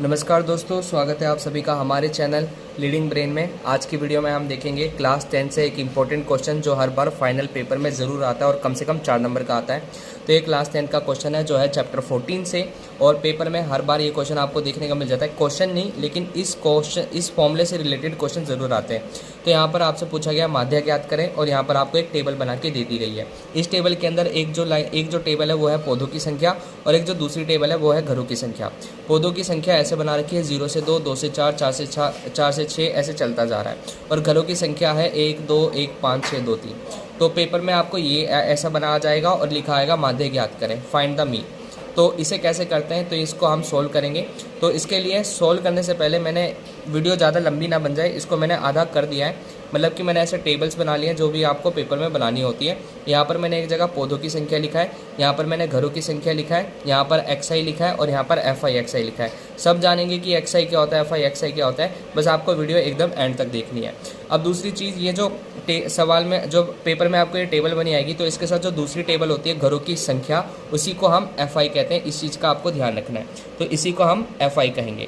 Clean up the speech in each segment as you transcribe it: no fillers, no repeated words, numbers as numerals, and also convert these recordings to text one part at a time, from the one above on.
नमस्कार दोस्तों, स्वागत है आप सभी का हमारे चैनल लीडिंग ब्रेन में। आज की वीडियो में हम देखेंगे क्लास 10 से एक इम्पोर्टेंट क्वेश्चन जो हर बार फाइनल पेपर में ज़रूर आता है और कम से कम 4 नंबर का आता है। तो ये क्लास 10 का क्वेश्चन है जो है चैप्टर 14 से, और पेपर में हर बार ये क्वेश्चन आपको देखने का मिल जाता है। क्वेश्चन नहीं, लेकिन इस फॉर्मूले से रिलेटेड क्वेश्चन ज़रूर आते हैं। तो यहाँ पर आपसे पूछा गया माध्य ज्ञात करें, और यहाँ पर आपको एक टेबल बना के दे दी गई है। इस टेबल के अंदर एक जो टेबल है वो है पौधों की संख्या, और एक जो दूसरी टेबल है वो है घरों की संख्या। पौधों की संख्या ऐसे बना रखी है 0 से 2, 2 से 4, 4 से 6 ऐसे चलता जा रहा है, और घरों की संख्या है 1, 2, 1, 5, 6, 2, 3। तो पेपर में आपको ये ऐसा बनाया जाएगा और लिखा आएगा माध्य ज्ञात करें, फाइंड द मीन। तो इसे कैसे करते हैं, तो इसको हम सोल्व करेंगे। तो इसके लिए सोल्व करने से पहले मैंने वीडियो ज़्यादा लंबी ना बन जाए, इसको मैंने आधा कर दिया है। मतलब कि मैंने ऐसे टेबल्स बना लिए हैं जो भी आपको पेपर में बनानी होती है। यहाँ पर मैंने एक जगह पौधों की संख्या लिखा है, यहाँ पर मैंने घरों की संख्या लिखा है, यहाँ पर XI लिखा है, और यहाँ पर FI XI लिखा है। सब जानेंगे कि XI क्या होता है, FI XI क्या होता है, बस आपको वीडियो एकदम एंड तक देखनी है। अब दूसरी चीज़, ये जो सवाल में जो पेपर में आपको ये टेबल बनी आएगी, तो इसके साथ जो दूसरी टेबल होती है घरों की संख्या, उसी को हम FI कहते हैं। इस चीज़ का आपको ध्यान रखना है, तो इसी को हम FI कहेंगे,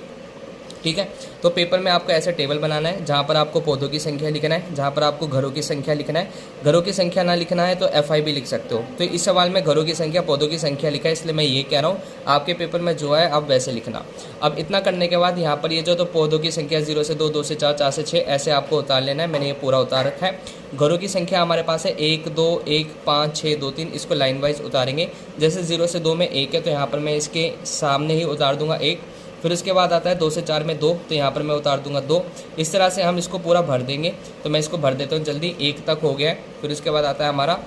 ठीक है। तो पेपर में आपको ऐसे टेबल बनाना है जहाँ पर आपको पौधों की संख्या लिखना है, जहाँ पर आपको घरों की संख्या लिखना है। घरों की संख्या ना लिखना है तो FI भी लिख सकते हो। तो इस सवाल में घरों की संख्या, पौधों की संख्या लिखा है, इसलिए मैं ये कह रहा हूँ आपके पेपर में जो है आप वैसे लिखना। अब इतना करने के बाद यहाँ पर ये जो तो पौधों की संख्या 0 से 2, 2 से 4, 4 से 6 ऐसे आपको उतार लेना है। मैंने ये पूरा उतार रखा है। घरों की संख्या हमारे पास है 1, 2, 1, 5, 6, 2, 3। इसको लाइन वाइज उतारेंगे। जैसे 0 से 2 में 1 है, तो यहाँ पर मैं इसके सामने ही उतार दूंगा 1। फिर उसके बाद आता है 2 से 4 में 2, तो यहाँ पर मैं उतार दूंगा 2। इस तरह से हम इसको पूरा भर देंगे। तो मैं इसको भर देता हूँ जल्दी। 1 तक हो गया है। फिर उसके बाद आता है हमारा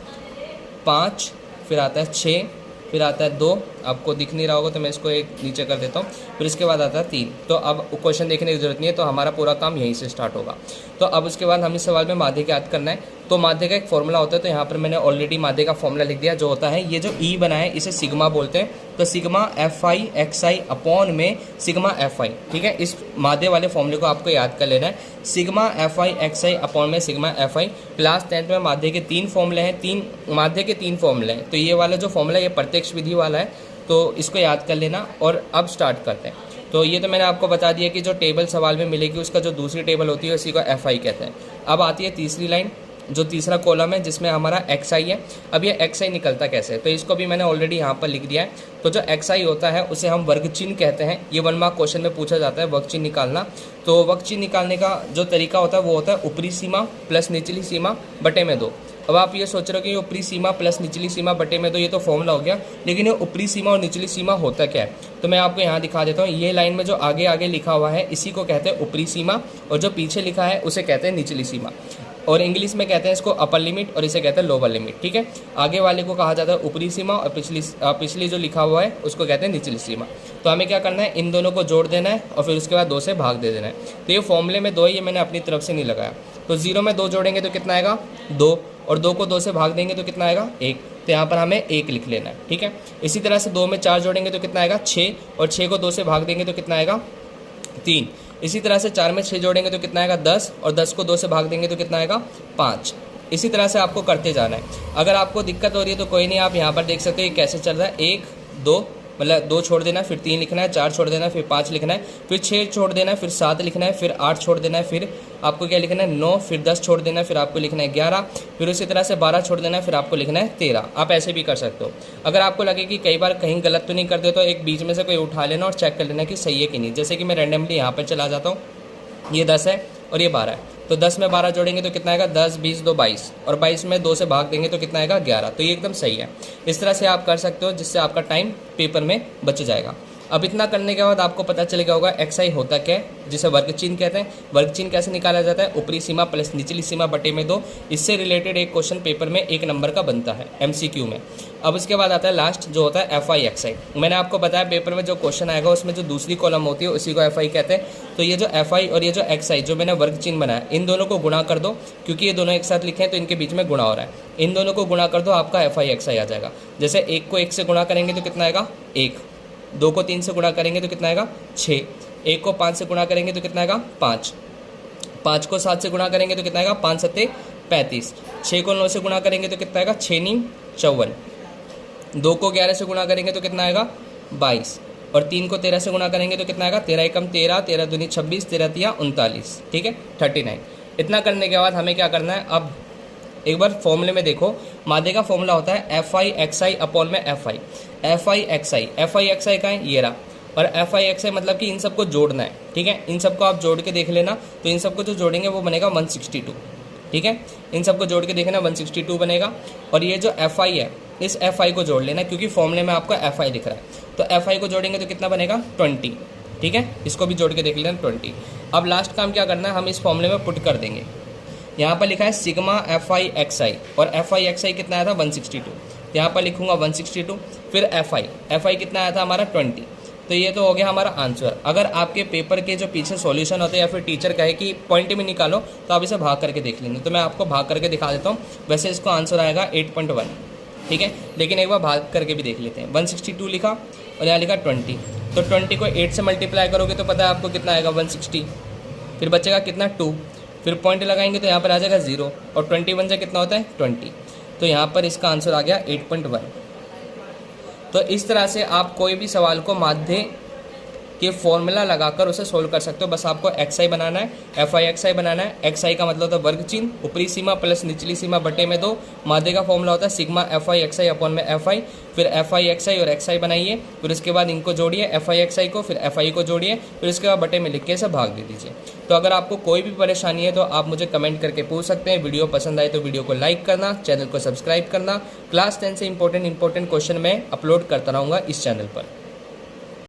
5, फिर आता है 6, फिर आता है 2। आपको दिख नहीं रहा होगा तो मैं इसको एक नीचे कर देता हूँ। फिर इसके बाद आता है 3। तो अब क्वेश्चन देखने की जरूरत नहीं है, तो हमारा पूरा काम यहीं से स्टार्ट होगा। तो अब उसके बाद हमें सवाल में माध्य ज्ञात करना है। तो माध्य का एक फॉर्मूला होता है, तो यहाँ पर मैंने ऑलरेडी माध्य का फॉर्मूला लिख दिया, जो होता है ये जो ई बना है इसे सिग्मा बोलते हैं। तो सिग्मा FI XI अपॉन में सिग्मा FI, ठीक है। इस माध्य वाले फॉर्मूले को आपको याद कर लेना है। सिग्मा FI XI अपॉन में सिग्मा FI। क्लास 10 में माध्य के 3 फॉर्मूले हैं, माध्य के 3 फॉर्मूले हैं। तो ये वाला जो फॉर्मूला ये प्रत्यक्ष विधि वाला है, तो इसको याद कर लेना। और अब स्टार्ट करते हैं। तो ये तो मैंने आपको बता दिया कि जो टेबल सवाल में मिलेगी उसका जो दूसरी टेबल होती है उसी को FI कहते हैं। अब आती है तीसरी लाइन, जो तीसरा कॉलम है जिसमें हमारा XI है। अब ये XI निकलता कैसे है, तो इसको भी मैंने ऑलरेडी यहाँ पर लिख दिया है। तो जो XI होता है उसे हम वर्ग चिन्ह कहते हैं। ये 1 मार्क क्वेश्चन में पूछा जाता है वर्ग चिन्ह निकालना। तो वर्ग चिन्ह निकालने का जो तरीका होता है वो होता है ऊपरी सीमा प्लस निचली सीमा बटे में 2। अब आप ये सोच रहे हो कि ये ऊपरी सीमा प्लस निचली सीमा बटे में 2, ये तो फॉर्मूला हो गया, लेकिन ये ऊपरी सीमा और निचली सीमा होता क्या है, तो मैं आपको यहाँ दिखा देता हूँ। ये लाइन में जो आगे आगे लिखा हुआ है इसी को कहते हैं ऊपरी सीमा, और जो पीछे लिखा है उसे कहते हैं निचली सीमा। और इंग्लिश में कहते हैं इसको अपर लिमिट, और इसे कहते हैं लोअर लिमिट, ठीक है। आगे वाले को कहा जाता है ऊपरी सीमा, और पिछली जो लिखा हुआ है उसको कहते हैं निचली सीमा। तो हमें क्या करना है, इन दोनों को जोड़ देना है और फिर उसके बाद 2 से भाग दे देना है। तो ये फॉर्मूले में 2 है, ये मैंने अपनी तरफ से नहीं लगाया। तो 0 में 2 जोड़ेंगे तो कितना आएगा 2, और 2 को 2 से भाग देंगे तो कितना आएगा 1। तो यहाँ पर हमें 1 लिख लेना है, ठीक है। इसी तरह से 2 में 4 जोड़ेंगे तो कितना आएगा 6, और 6 को 2 से भाग देंगे तो कितना आएगा 3। इसी तरह से 4 में 6 जोड़ेंगे तो कितना आएगा 10, और 10 को 2 से भाग देंगे तो कितना आएगा 5। इसी तरह से आपको करते जाना है। अगर आपको दिक्कत हो रही है तो कोई नहीं, आप यहाँ पर देख सकते हैं कैसे चल रहा है। 1, 2 मतलब 2 छोड़ देना है, फिर 3 लिखना है, 4 छोड़ देना है, फिर 5 लिखना है, फिर 6 छोड़ देना है, फिर 7 लिखना है, फिर 8 छोड़ देना है, फिर आपको क्या लिखना है 9, फिर 10 छोड़ देना है, फिर आपको लिखना है 11, फिर उसी तरह से 12 छोड़ देना है, फिर आपको लिखना है 13। आप ऐसे भी कर सकते हो। अगर आपको लगे कि कई बार कहीं गलत तो नहीं करते, तो एक बीच में से कोई उठा लेना और चेक कर लेना कि सही है कि नहीं। जैसे कि मैं रैंडमली यहाँ पर चला जाता हूँ, ये 10 है और ये 12 है, तो 10 में 12 जोड़ेंगे तो कितना आएगा 10, 20, 2, 22, और 22 में 2 से भाग देंगे तो कितना आएगा 11। तो ये एकदम सही है। इस तरह से आप कर सकते हो, जिससे आपका टाइम पेपर में बच जाएगा। अब इतना करने के बाद आपको पता चल गया होगा XI होता क्या है, जिसे वर्ग चिन्ह कहते हैं। वर्ग चिन्ह कैसे निकाला जाता है, ऊपरी सीमा प्लस निचली सीमा बटे में 2। इससे रिलेटेड एक क्वेश्चन पेपर में 1 नंबर का बनता है MCQ में। अब उसके बाद आता है लास्ट, जो होता है FI XI। मैंने आपको बताया पेपर में जो क्वेश्चन आएगा उसमें जो दूसरी कॉलम होती है उसी को FI कहते हैं। तो ये जो FI और ये जो XI जो मैंने वर्ग चिन्ह बनाया, इन दोनों को गुणा कर दो, क्योंकि ये दोनों एक साथ लिखे हैं तो इनके बीच में गुणा हो रहा है। इन दोनों को गुणा कर दो, आपका FI XI आ जाएगा। जैसे 1 को 1 से गुणा करेंगे तो कितना आएगा 1, 2 को 3 से गुणा करेंगे तो कितना आएगा 6, 1 को 5 से गुणा करेंगे तो कितना आएगा 5, 5 को 7 से गुणा करेंगे तो कितना आएगा 5 7 35, 6 को 9 से गुणा करेंगे तो कितना आएगा 6 9 54, 2 को 11 से गुणा करेंगे तो कितना आएगा 22, और 3 को 13 से गुना करेंगे तो कितना आएगा, 13 एकम 13, 13 दूनी 26, 13 तिया 39, ठीक है 39। इतना करने के बाद हमें क्या करना है, अब एक बार फॉर्मूले में देखो, मादे का फॉर्मूला होता है F I X I upon में F I. F I X I का है ये रहा, और एफ आई एक्स आई मतलब कि इन सबको जोड़ना है, ठीक है। इन सबको आप जोड़ के देख लेना, तो इन सबको जो जोड़ेंगे वो बनेगा 162, ठीक है। इन सबको जोड़ के देखना 162 बनेगा। और ये जो एफ आई है, इस एफ आई को जोड़ लेना, क्योंकि फॉर्मूले में आपको एफ आई दिख रहा है, तो एफ आई को जोड़ेंगे तो कितना बनेगा 20, ठीक है। इसको भी जोड़ के देख लेना 20। अब लास्ट काम क्या करना है, हम इस फॉर्मूले में पुट कर देंगे। यहाँ पर लिखा है सिग्मा एफ आई एक्स आई, और एफ आई एक्स आई कितना आया था 162, यहाँ पर लिखूंगा 162। फिर एफ आई कितना आया था हमारा 20। तो ये तो हो गया हमारा आंसर। अगर आपके पेपर के जो पीछे सॉल्यूशन होते हैं या फिर टीचर कहे कि पॉइंट में निकालो, तो आप इसे भाग करके देख लेंगे। तो मैं आपको भाग करके दिखा देता हूँ। वैसे इसको आंसर आएगा 8.1, ठीक है, लेकिन एक बार भाग करके भी देख लेते हैं। 162 लिखा और यहाँ लिखा 20, तो 20 को 8 से मल्टीप्लाई करोगे तो पता है आपको कितना आएगा 160। फिर बचेगा कितना 2, फिर पॉइंट लगाएंगे तो यहाँ पर आ जाएगा 0, और 21 से कितना होता है 20। तो यहाँ पर इसका आंसर आ गया 8.1। तो इस तरह से आप कोई भी सवाल को माध्य के फॉर्मूला लगाकर उसे सोल्व कर सकते हो। बस आपको एक्स आई बनाना है, एफ आई एक्स आई बनाना है। एक्स आई का मतलब होता है वर्ग चिन्ह, ऊपरी सीमा प्लस निचली सीमा बटे में 2। माध्य का फॉर्मूला होता है sigma F I X I upon में एफ आई। फिर एफ आई एक्स आई और एक्स आई बनाइए, फिर उसके बाद इनको जोड़िए एफ आई एक्स आई को, फिर एफ आई को जोड़िए, फिर उसके बाद बटे में लिख के इसे भाग दे दीजिए। तो अगर आपको कोई भी परेशानी है तो आप मुझे कमेंट करके पूछ सकते हैं। वीडियो पसंद आए तो वीडियो को लाइक करना, चैनल को सब्सक्राइब करना। क्लास 10 से इंपॉर्टेंट क्वेश्चन मैं अपलोड करता रहूँगा इस चैनल पर।